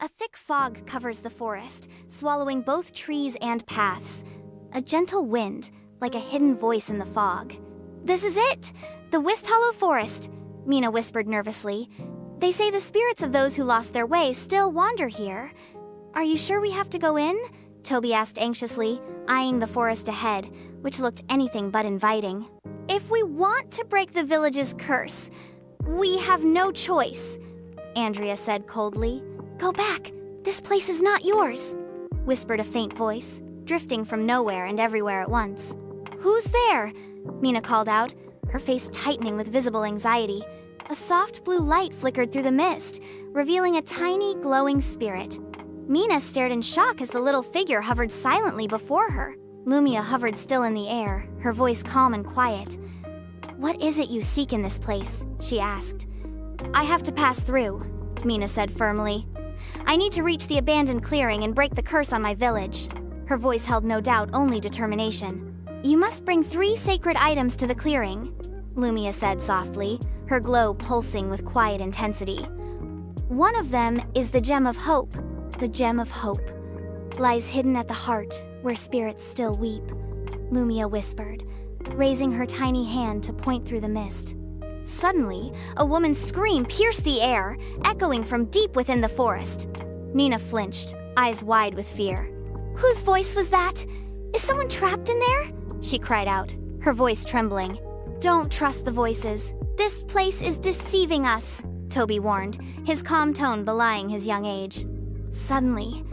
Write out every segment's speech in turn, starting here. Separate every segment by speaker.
Speaker 1: A thick fog covers the forest, swallowing both trees and paths. A gentle wind, like a hidden voice in the fog. "This is it! The Wist Hollow Forest," Mina whispered nervously. "They say the spirits of those who lost their way still wander here." "Are you sure we have to go in?" Toby asked anxiously, eyeing the forest ahead, which looked anything but inviting. "If we want to break the village's curse, we have no choice," Andrea said coldly. "Go back! This place is not yours," whispered a faint voice, drifting from nowhere and everywhere at once. "Who's there?" Mina called out, her face tightening with visible anxiety. A soft blue light flickered through the mist, revealing a tiny, glowing spirit. Mina stared in shock as the little figure hovered silently before her. Lumia hovered still in the air, her voice calm and quiet. "What is it you seek in this place?" she asked. "I have to pass through," Mina said firmly. "I need to reach the abandoned clearing and break the curse on my village." Her voice held no doubt, only determination. "You must bring 3 sacred items to the clearing," Lumia said softly, her glow pulsing with quiet intensity. "One of them is the Gem of Hope. The Gem of Hope lies hidden at the heart, where spirits still weep," Lumia whispered, raising her tiny hand to point through the mist. Suddenly, a woman's scream pierced the air, echoing from deep within the forest. Nina flinched, eyes wide with fear. "Whose voice was that? Is someone trapped in there?" she cried out, her voice trembling. "Don't trust the voices. This place is deceiving us," Toby warned, his calm tone belying his young age. Suddenly,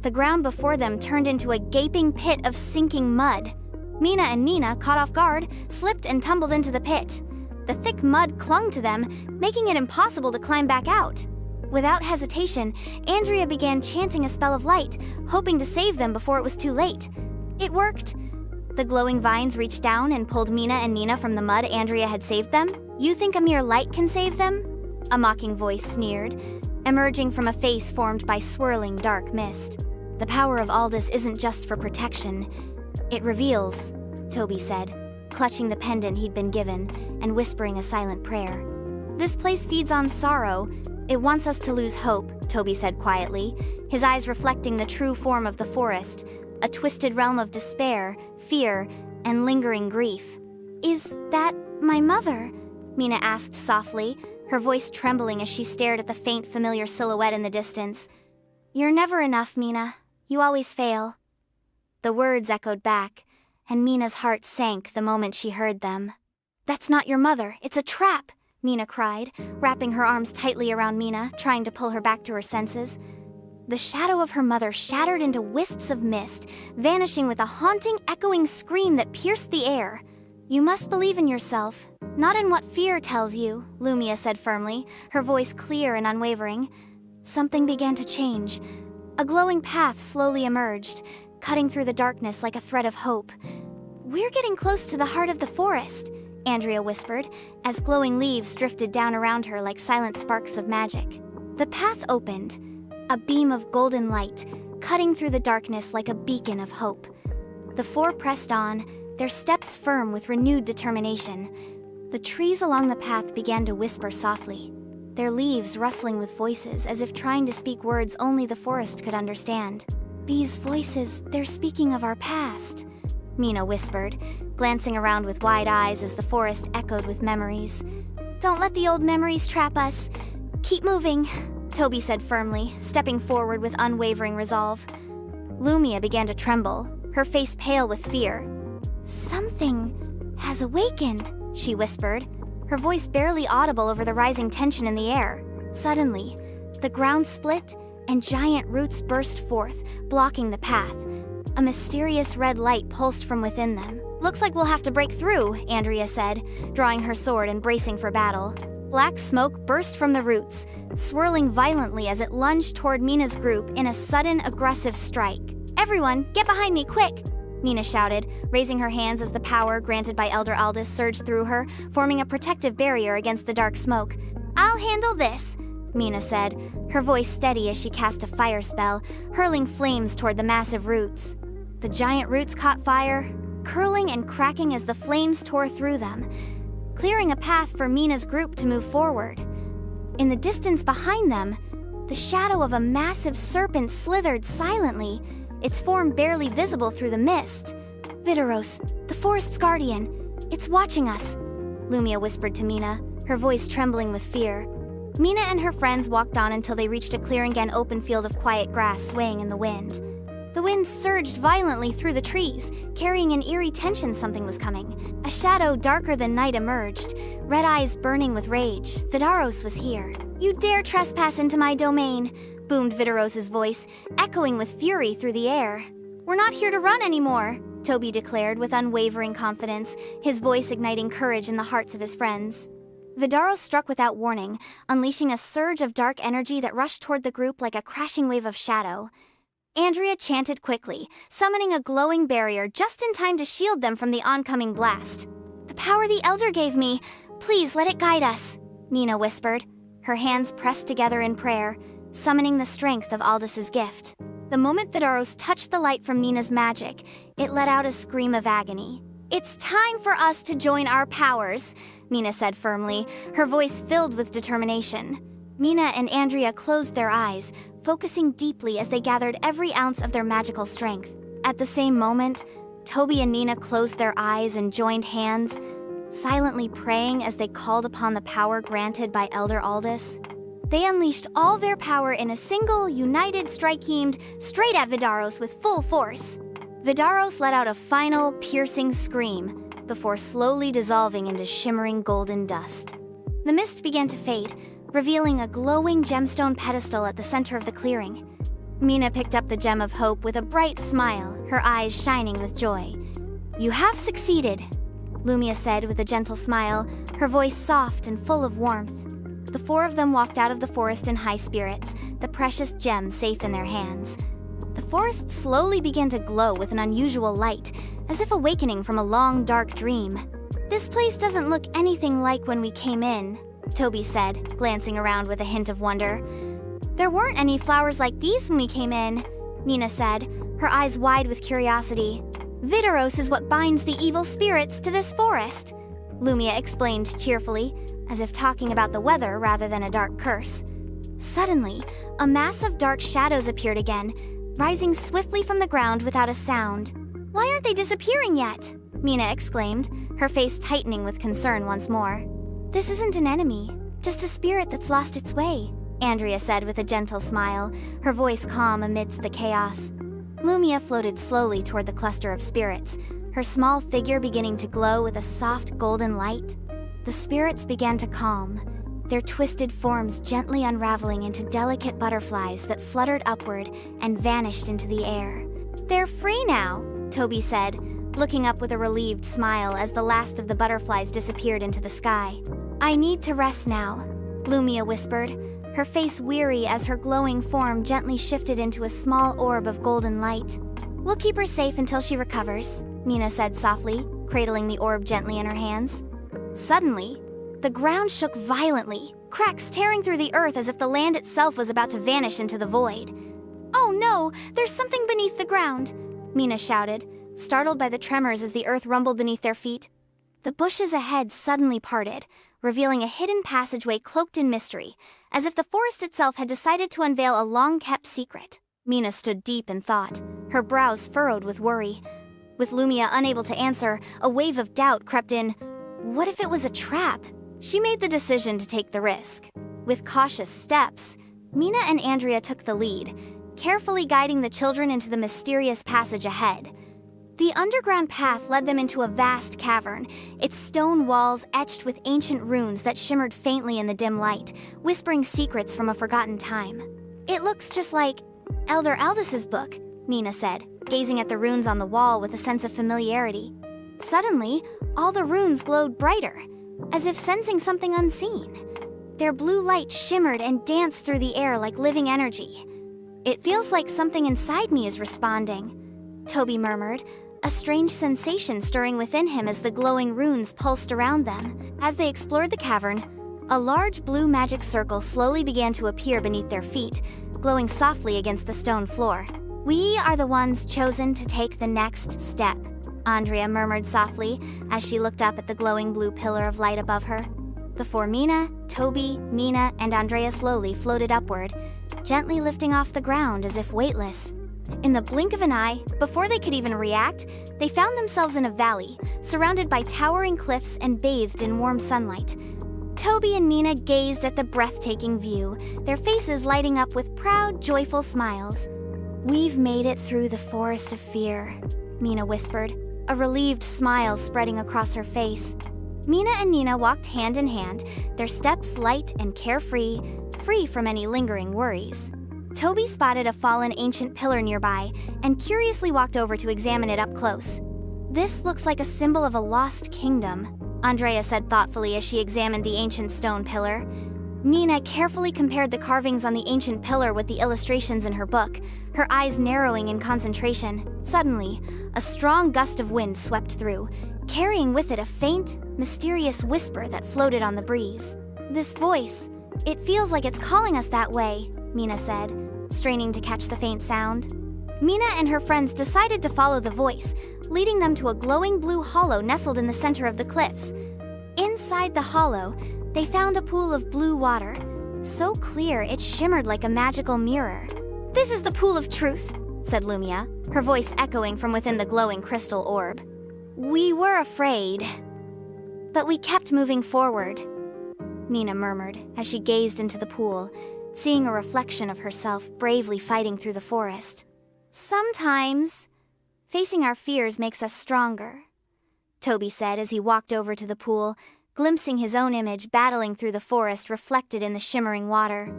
Speaker 1: the ground before them turned into a gaping pit of sinking mud. Mina and Nina, caught off guard, slipped and tumbled into the pit. The thick mud clung to them, making it impossible to climb back out. Without hesitation, Andrea began chanting a spell of light, hoping to save them before it was too late. It worked. The glowing vines reached down and pulled Mina and Nina from the mud Andrea had saved them. "You think a mere light can save them?" A mocking voice sneered, emerging from a face formed by swirling dark mist. "The power of Aldous isn't just for protection. It reveals," Toby said, clutching the pendant he'd been given and whispering a silent prayer. "This place feeds on sorrow. It wants us to lose hope," Toby said quietly, his eyes reflecting the true form of the forest, a twisted realm of despair, fear, and lingering grief. "Is that my mother?" Mina asked softly, her voice trembling as she stared at the faint, familiar silhouette in the distance. "You're never enough, Mina. You always fail." The words echoed back, and Mina's heart sank the moment she heard them. "That's not your mother, it's a trap!" Nina cried, wrapping her arms tightly around Mina, trying to pull her back to her senses. The shadow of her mother shattered into wisps of mist, vanishing with a haunting, echoing scream that pierced the air. "You must believe in yourself, not in what fear tells you," Lumia said firmly, her voice clear and unwavering. Something began to change. A glowing path slowly emerged, cutting through the darkness like a thread of hope. "We're getting close to the heart of the forest," Andrea whispered, as glowing leaves drifted down around her like silent sparks of magic. The path opened, a beam of golden light, cutting through the darkness like a beacon of hope. The 4 pressed on, their steps firm with renewed determination. The trees along the path began to whisper softly, their leaves rustling with voices as if trying to speak words only the forest could understand. "These voices, they're speaking of our past," Mina whispered, glancing around with wide eyes as the forest echoed with memories. "Don't let the old memories trap us. Keep moving," Toby said firmly, stepping forward with unwavering resolve. Lumia began to tremble, her face pale with fear. "Something has awakened," she whispered, her voice barely audible over the rising tension in the air. Suddenly, the ground split and giant roots burst forth, blocking the path. A mysterious red light pulsed from within them. "Looks like we'll have to break through," Andrea said, drawing her sword and bracing for battle. Black smoke burst from the roots, swirling violently as it lunged toward Mina's group in a sudden, aggressive strike. "Everyone, get behind me, quick!" Mina shouted, raising her hands as the power granted by Elder Aldous surged through her, forming a protective barrier against the dark smoke. "I'll handle this," Mina said, her voice steady as she cast a fire spell, hurling flames toward the massive roots. The giant roots caught fire, curling and cracking as the flames tore through them, clearing a path for Mina's group to move forward. In the distance behind them, The shadow of a massive serpent slithered silently, its form barely visible through the mist. "Vidaros, the forest's guardian. It's watching us," Lumia whispered to Mina, her voice trembling with fear. Mina and her friends walked on until they reached a clearing and open field of quiet grass swaying in the wind. The wind surged violently through the trees, carrying an eerie tension something was coming. A shadow darker than night emerged, red eyes burning with rage. Vidaros was here. "You dare trespass into my domain," boomed Vidaros's voice, echoing with fury through the air. "We're not here to run anymore," Toby declared with unwavering confidence, his voice igniting courage in the hearts of his friends. Vidaros struck without warning, unleashing a surge of dark energy that rushed toward the group like a crashing wave of shadow. Andrea chanted quickly, summoning a glowing barrier just in time to shield them from the oncoming blast. "The power the Elder gave me, please let it guide us," Mina whispered, her hands pressed together in prayer, summoning the strength of Aldous' gift. The moment Vidaros touched the light from Nina's magic, it let out a scream of agony. "It's time for us to join our powers," Mina said firmly, her voice filled with determination. Mina and Andrea closed their eyes, focusing deeply as they gathered every ounce of their magical strength. At the same moment, Toby and Nina closed their eyes and joined hands, silently praying as they called upon the power granted by Elder Aldous. They unleashed all their power in a single, united strike aimed straight at Vidaros with full force. Vidaros let out a final, piercing scream before slowly dissolving into shimmering golden dust. The mist began to fade, revealing a glowing gemstone pedestal at the center of the clearing. Mina picked up the gem of hope with a bright smile, her eyes shining with joy. "You have succeeded," Lumia said with a gentle smile, her voice soft and full of warmth. The four of them walked out of the forest in high spirits, the precious gem safe in their hands. The forest slowly began to glow with an unusual light, as if awakening from a long, dark dream. "This place doesn't look anything like when we came in," Toby said, glancing around with a hint of wonder. "There weren't any flowers like these when we came in," Mina said, her eyes wide with curiosity. "Vidaros is what binds the evil spirits to this forest," Lumia explained cheerfully, as if talking about the weather rather than a dark curse. Suddenly, a mass of dark shadows appeared again, rising swiftly from the ground without a sound. "Why aren't they disappearing yet?" Mina exclaimed, her face tightening with concern once more. "This isn't an enemy, just a spirit that's lost its way," Andrea said with a gentle smile, her voice calm amidst the chaos. Lumia floated slowly toward the cluster of spirits, her small figure beginning to glow with a soft golden light. The spirits began to calm, their twisted forms gently unraveling into delicate butterflies that fluttered upward and vanished into the air. "They're free now," Toby said, looking up with a relieved smile as the last of the butterflies disappeared into the sky. "I need to rest now," Lumia whispered, her face weary as her glowing form gently shifted into a small orb of golden light. "We'll keep her safe until she recovers," Mina said softly, cradling the orb gently in her hands. Suddenly, the ground shook violently, cracks tearing through the earth as if the land itself was about to vanish into the void. "Oh no, there's something beneath the ground," Mina shouted, startled by the tremors as the earth rumbled beneath their feet. The bushes ahead suddenly parted, revealing a hidden passageway cloaked in mystery, as if the forest itself had decided to unveil a long-kept secret. Mina stood deep in thought, her brows furrowed with worry. With Lumia unable to answer, a wave of doubt crept in. What if it was a trap? She made the decision to take the risk. With cautious steps, Mina and Andrea took the lead, carefully guiding the children into the mysterious passage ahead. The underground path led them into a vast cavern, its stone walls etched with ancient runes that shimmered faintly in the dim light, whispering secrets from a forgotten time. "It looks just like Elder Aldous' book," Mina said, gazing at the runes on the wall with a sense of familiarity. Suddenly, all the runes glowed brighter, as if sensing something unseen. Their blue light shimmered and danced through the air like living energy. "It feels like something inside me is responding," Toby murmured, a strange sensation stirring within him as the glowing runes pulsed around them. As they explored the cavern, a large blue magic circle slowly began to appear beneath their feet, glowing softly against the stone floor. "We are the ones chosen to take the next step," Andrea murmured softly as she looked up at the glowing blue pillar of light above her. The four Mina, Toby, Nina, and Andrea slowly floated upward, gently lifting off the ground as if weightless. In the blink of an eye, before they could even react, they found themselves in a valley, surrounded by towering cliffs and bathed in warm sunlight. Toby and Mina gazed at the breathtaking view, their faces lighting up with proud, joyful smiles. "We've made it through the forest of fear," Mina whispered, a relieved smile spreading across her face. Mina and Nina walked hand in hand, their steps light and carefree, free from any lingering worries. Toby spotted a fallen ancient pillar nearby and curiously walked over to examine it up close. "This looks like a symbol of a lost kingdom," Andrea said thoughtfully as she examined the ancient stone pillar. Nina carefully compared the carvings on the ancient pillar with the illustrations in her book, her eyes narrowing in concentration. Suddenly, a strong gust of wind swept through, carrying with it a faint, mysterious whisper that floated on the breeze. "This voice, it feels like it's calling us that way," Mina said, straining to catch the faint sound. Mina and her friends decided to follow the voice, leading them to a glowing blue hollow nestled in the center of the cliffs. Inside the hollow, they found a pool of blue water, so clear it shimmered like a magical mirror. "This is the pool of truth," said Lumia, her voice echoing from within the glowing crystal orb. "We were afraid, but we kept moving forward," Nina murmured as she gazed into the pool, seeing a reflection of herself bravely fighting through the forest. "Sometimes, facing our fears makes us stronger," Toby said as he walked over to the pool, glimpsing his own image battling through the forest reflected in the shimmering water.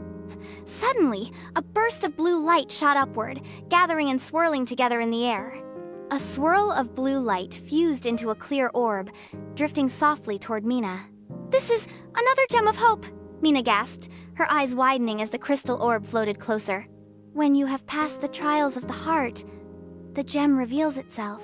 Speaker 1: Suddenly, a burst of blue light shot upward, gathering and swirling together in the air. A swirl of blue light fused into a clear orb, drifting softly toward Mina. "This is another gem of hope," Mina gasped, her eyes widening as the crystal orb floated closer. "When you have passed the trials of the heart, the gem reveals itself,"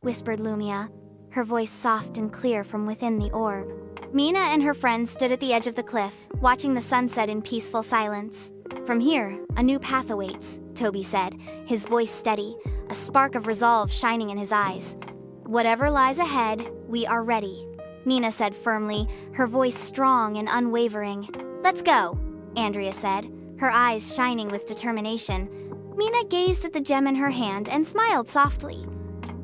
Speaker 1: whispered Lumia, her voice soft and clear from within the orb. Mina and her friends stood at the edge of the cliff, watching the sunset in peaceful silence. "From here, a new path awaits," Toby said, his voice steady, a spark of resolve shining in his eyes. "Whatever lies ahead, we are ready," Mina said firmly, her voice strong and unwavering. "Let's go," Andrea said, her eyes shining with determination. Mina gazed at the gem in her hand and smiled softly.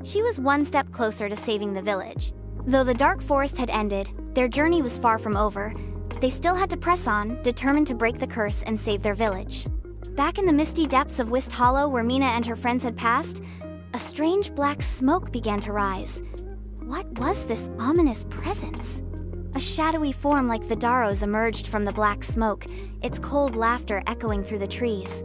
Speaker 1: She was one step closer to saving the village. Though the dark forest had ended, their journey was far from over. They still had to press on, determined to break the curse and save their village. Back in the misty depths of Wist Hollow where Mina and her friends had passed, a strange black smoke began to rise. What was this ominous presence? A shadowy form like Vidaro's emerged from the black smoke, its cold laughter echoing through the trees.